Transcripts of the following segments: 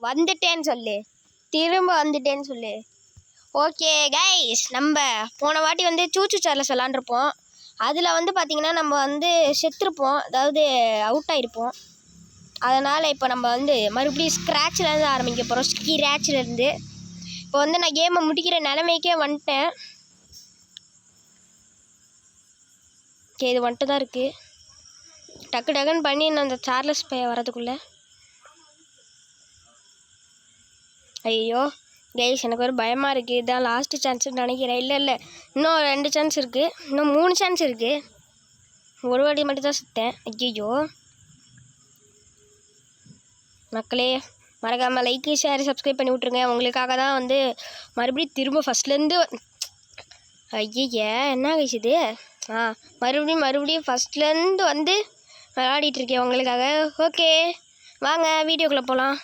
வந்துட்டேன்னு சொல்லு, திரும்ப வந்துட்டேன்னு சொல்லு. ஓகே கைஸ், நம்ம போன வாட்டி வந்து சூச்சு சார்லஸ் விளாண்டுருப்போம். அதில் வந்து பார்த்திங்கன்னா நம்ம வந்து செத்துருப்போம், அதாவது அவுட் ஆகிருப்போம். அதனால் இப்போ நம்ம வந்து மறுபடியும் ஸ்க்ராட்சிலேருந்து ஆரம்பிக்க போகிறோம், ஸ்க்ராட்சிலேருந்து. இப்போ வந்து நான் கேமை முடிக்கிற நிலைமைக்கே வந்துட்டேன். ஓகே, இது வந்துட்டு தான் இருக்குது. டக்கு டக்குன்னு பண்ணி நான் அந்த சார்லஸ் பைய வரதுக்குள்ளே. ஐயோ கைஸ், எனக்கு ஒரு பயமாக இருக்குது. இதுதான் லாஸ்ட்டு சான்ஸ்ன்னு நினைக்கிறேன். இல்லை இன்னும் 2 சான்ஸ் இருக்குது, இன்னும் 3 சான்ஸ் இருக்குது. ஒரு வாட்டி மட்டும் தான் சுற்றேன். ஐயோ மக்களே, மறக்காமல் லைக்கு ஷேர் சப்ஸ்கிரைப் பண்ணி விட்ருங்க. உங்களுக்காக தான் வந்து மறுபடியும் திரும்ப ஃபஸ்ட்லேருந்து. ஐய என்ன கைஸ் இது? மறுபடியும் ஃபஸ்ட்லேருந்து வந்து விளையாடிட்டுருக்கேன் உங்களுக்காக. ஓகே வாங்க வீடியோக்குள்ளே போகலாம்.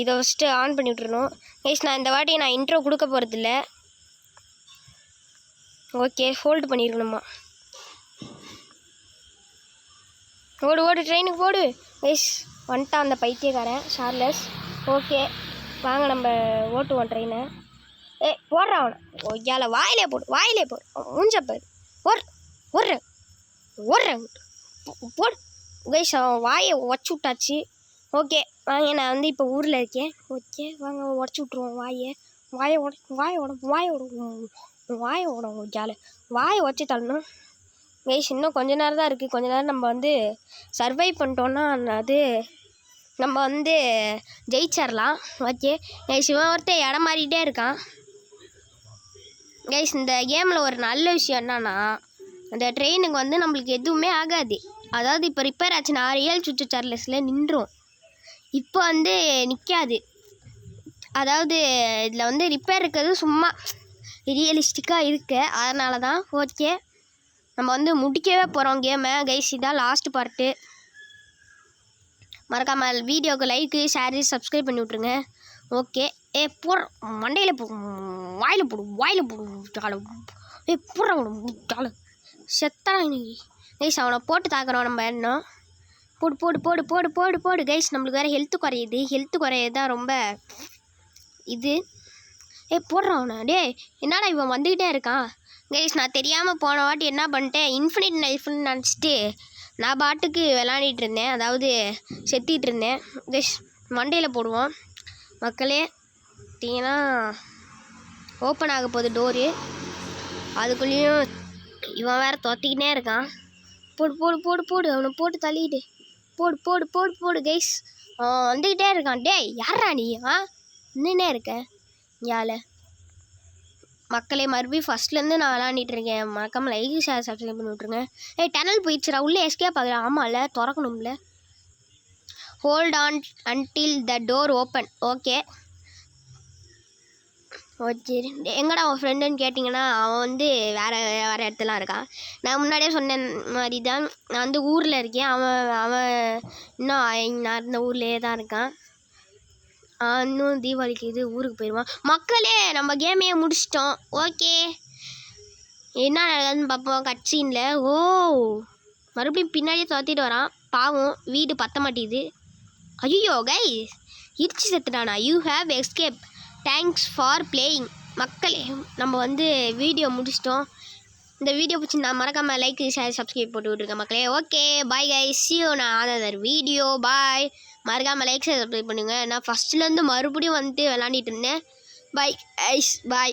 இதை ஃபஸ்ட்டு ஆன் பண்ணி விட்ருணும் கைஸ். நான் இந்த வாட்டி இன்ட்ரோ கொடுக்க போகிறதில்ல. ஓகே, ஹோல்டு பண்ணியிருக்கணுமா? ஓடு ட்ரெயினுக்கு போடு கைஸ். வந்துட்டான் அந்த பைத்தியக்காரன் சார்லஸ். ஓகே வாங்க நம்ம ஓட்டுவோம் ட்ரெயினை. போடுறான் அவனை. ஓய்யால வாயிலே போடு மூஞ்சப்பாரு. ஓடுறேன் போடு கைஸ். அவன் வாயை உடச்சி விட்டாச்சு. ஓகே வாங்க, நான் வந்து இப்போ ஊரில் இருக்கேன். ஓகே வாங்க உடச்சி விட்ருவோம் வாயை உடச்சி தள்ளணும் கைஸ். இன்னும் கொஞ்ச நேரம் தான் இருக்குது. கொஞ்ச நேரம் நம்ம வந்து சர்வை பண்ணிட்டோன்னா அது நம்ம வந்து ஜெயிச்சிடலாம். ஓகே கைஸ், இவன் ஒருத்தர் இடம் மாறிட்டே இருக்கான் கைஸ். இந்த கேமில் ஒரு நல்ல விஷயம் என்னன்னா, அந்த ட்ரெயினுக்கு வந்து நம்மளுக்கு எதுவுமே ஆகாது. அதாவது இப்போ ரிப்பேர் ஆச்சுன்னா ரியல் சுற்று சார்லஸில் நின்றும். இப்போ வந்து நிற்காது. அதாவது இதில் வந்து ரிப்பேர் இருக்கிறது சும்மா ரியலிஸ்டிக்காக இருக்குது. அதனால தான். ஓகே நம்ம வந்து முடிக்கவே போகிறோம் கேமை கைஸ். இதான் லாஸ்ட் பார்ட்டு. மறக்காமல் வீடியோவுக்கு லைக்கு ஷேரு சப்ஸ்கிரைப் பண்ணி விட்ருங்க. ஓகே போடுற மண்டையில் வாயில் போடு போடுற செத்தான் இன்னைக்கு கைஸ். அவனை போட்டு தாக்குறோம் நம்ம. இன்னும் போடு கைஸ். நம்மளுக்கு வேறு ஹெல்த்து குறையுது தான் ரொம்ப இது. போடுறான் அவனை. என்னடா இவன் வந்துக்கிட்டே இருக்கான் கைஸ். நான் தெரியாமல் போன வாட்டி என்ன பண்ணிட்டேன், இன்ஃபினிட் நைஃப்னு நினச்சிட்டு நான் பாட்டுக்கு விளாண்டிட்டு இருந்தேன், அதாவது செத்திட்டு இருந்தேன் கைஸ். மண்டையில் போடுவோம் மக்களே. பார்த்தீங்கன்னா ஓப்பன் ஆக போகுது டோரு. அதுக்குள்ளேயும் இவன் வேறு தொத்திக்கிட்டே இருக்கான். போடு அவனை போட்டு தள்ளிட்டு போடு கைஸ். வந்துக்கிட்டே இருக்கான். யாரா நீ? நின்றுனே இருக்க யால மக்களே. மறுபடியும் ஃபஸ்ட்லேருந்து நான் விளாண்டிட்டு இருக்கேன். மறக்காமல் லைக் ஷேர் சப்ஸ்கிரைப் பண்ணி விட்ருங்க. டனல் போயிடுச்சுரா, உள்ளே எஸ்கேப் ஆகுறேன். ஆமாம்ல, திறக்கணும்ல. Hold on until the door open. Okay எங்கடா அவன் ஃப்ரெண்டுன்னு கேட்டிங்கன்னா, அவன் வந்து வேறு இடத்துலாம் இருக்கான். நான் முன்னாடியே சொன்ன மாதிரி தான், நான் வந்து ஊரில் இருக்கேன். அவன் இன்னும் நான் இந்த ஊர்லேயே தான் இருக்கான். இன்னும் தீபாவளிக்கு இது ஊருக்கு போயிடுவான். மக்களே நம்ம கேமையே முடிச்சிட்டோம். ஓகே என்ன நடக்குதுன்னு பார்ப்போம் கட்சீனில். மறுபடியும் பின்னாடியே துரத்திட்டு வரான். பாவம் வீடு பற்ற மாட்டேங்குது. ஐயோ கைஸ், இடிச்சு செத்துட்டானா? You have escape, thanks for playing. மக்களே நம்ம வந்து வீடியோ முடிச்சிட்டோம். இந்த வீடியோ பிடிச்சி நான் மறக்காமல் லைக் ஷேர் சப்ஸ்கிரைப் போட்டு விட்ருக்கேன் மக்களே. Okay bye guys, see you நான் another வீடியோ. பாய். மறக்காமல் லைக் ஷேர் சப்ஸ்கிரைப் பண்ணுங்கள். நான் ஃபஸ்ட்லேருந்து மறுபடியும் வந்துட்டு விளாண்டிட்டு இருந்தேன். பாய் கைஸ், பாய்.